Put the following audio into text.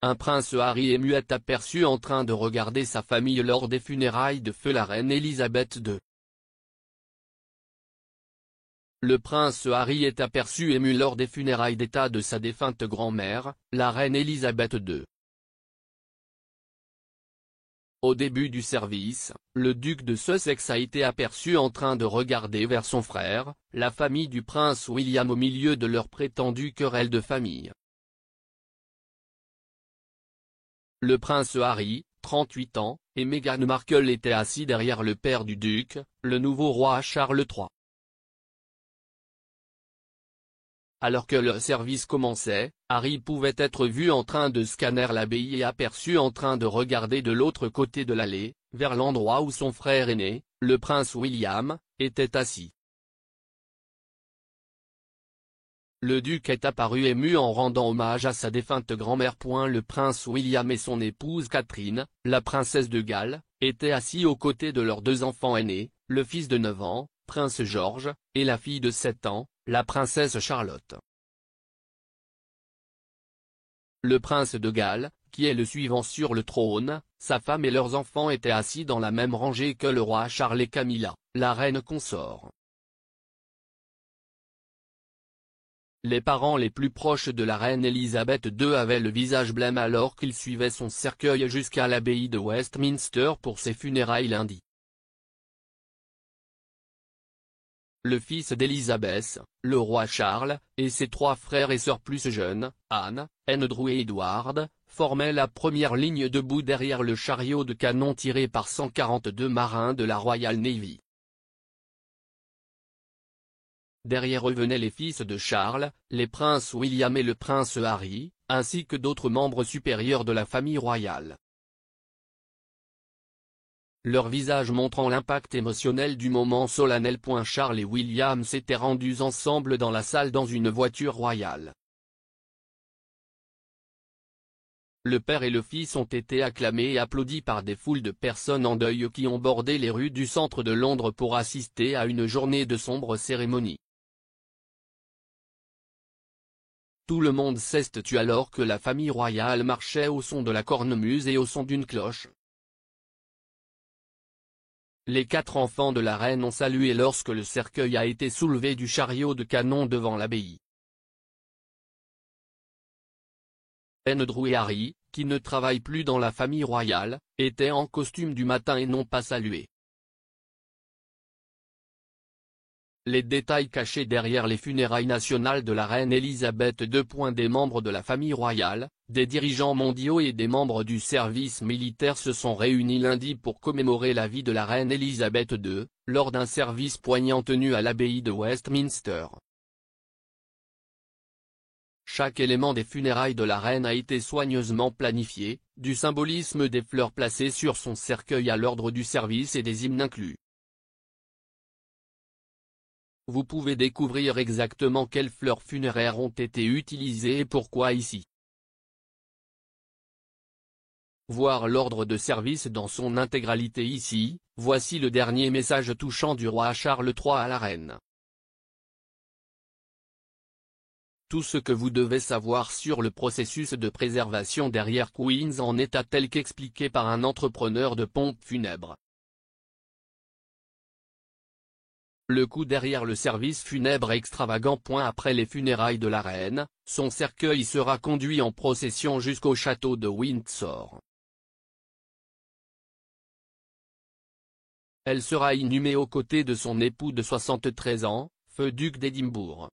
un prince Harry ému est aperçu en train de regarder sa famille lors des funérailles de feu la reine Elisabeth II. Le prince Harry est aperçu ému lors des funérailles d'État de sa défunte grand-mère, la reine Elisabeth II. Au début du service, le duc de Sussex a été aperçu en train de regarder vers son frère, la famille du prince William au milieu de leur prétendue querelle de famille. Le prince Harry, 38 ans, et Meghan Markle étaient assis derrière le père du duc, le nouveau roi Charles III. Alors que le service commençait, Harry pouvait être vu en train de scanner l'abbaye et aperçu en train de regarder de l'autre côté de l'allée, vers l'endroit où son frère aîné, le prince William, était assis. Le duc est apparu ému en rendant hommage à sa défunte grand-mère. Le prince William et son épouse Catherine, la princesse de Galles, étaient assis aux côtés de leurs deux enfants aînés, le fils de 9 ans, prince George, et la fille de 7 ans, la princesse Charlotte. Le prince de Galles, qui est le suivant sur le trône, sa femme et leurs enfants étaient assis dans la même rangée que le roi Charles et Camilla, la reine consort. Les parents les plus proches de la reine Elisabeth II avaient le visage blême alors qu'ils suivaient son cercueil jusqu'à l'abbaye de Westminster pour ses funérailles lundi. Le fils d'Élisabeth, le roi Charles, et ses 3 frères et sœurs plus jeunes, Anne, Andrew et Edward, formaient la première ligne debout derrière le chariot de canon tiré par 142 marins de la Royal Navy. Derrière eux venaient les fils de Charles, les princes William et le prince Harry, ainsi que d'autres membres supérieurs de la famille royale. Leur visage montrant l'impact émotionnel du moment solennel. Charles et William s'étaient rendus ensemble dans la salle dans une voiture royale. Le père et le fils ont été acclamés et applaudis par des foules de personnes en deuil qui ont bordé les rues du centre de Londres pour assister à une journée de sombre cérémonie. Tout le monde s'est tu alors que la famille royale marchait au son de la cornemuse et au son d'une cloche. Les 4 enfants de la reine ont salué lorsque le cercueil a été soulevé du chariot de canon devant l'abbaye. Andrew et Harry, qui ne travaillent plus dans la famille royale, étaient en costume du matin et n'ont pas salué. Les détails cachés derrière les funérailles nationales de la reine Elisabeth II. Des membres de la famille royale, des dirigeants mondiaux et des membres du service militaire se sont réunis lundi pour commémorer la vie de la reine Elisabeth II, lors d'un service poignant tenu à l'abbaye de Westminster. Chaque élément des funérailles de la reine a été soigneusement planifié, du symbolisme des fleurs placées sur son cercueil à l'ordre du service et des hymnes inclus. Vous pouvez découvrir exactement quelles fleurs funéraires ont été utilisées et pourquoi ici. Voir l'ordre de service dans son intégralité ici. Voici le dernier message touchant du roi Charles III à la reine. Tout ce que vous devez savoir sur le processus de préservation derrière Queens en état tel qu'expliqué par un entrepreneur de pompes funèbres. Le coup derrière le service funèbre extravagant. Après les funérailles de la reine, son cercueil sera conduit en procession jusqu'au château de Windsor. Elle sera inhumée aux côtés de son époux de 73 ans, feu duc d'Édimbourg.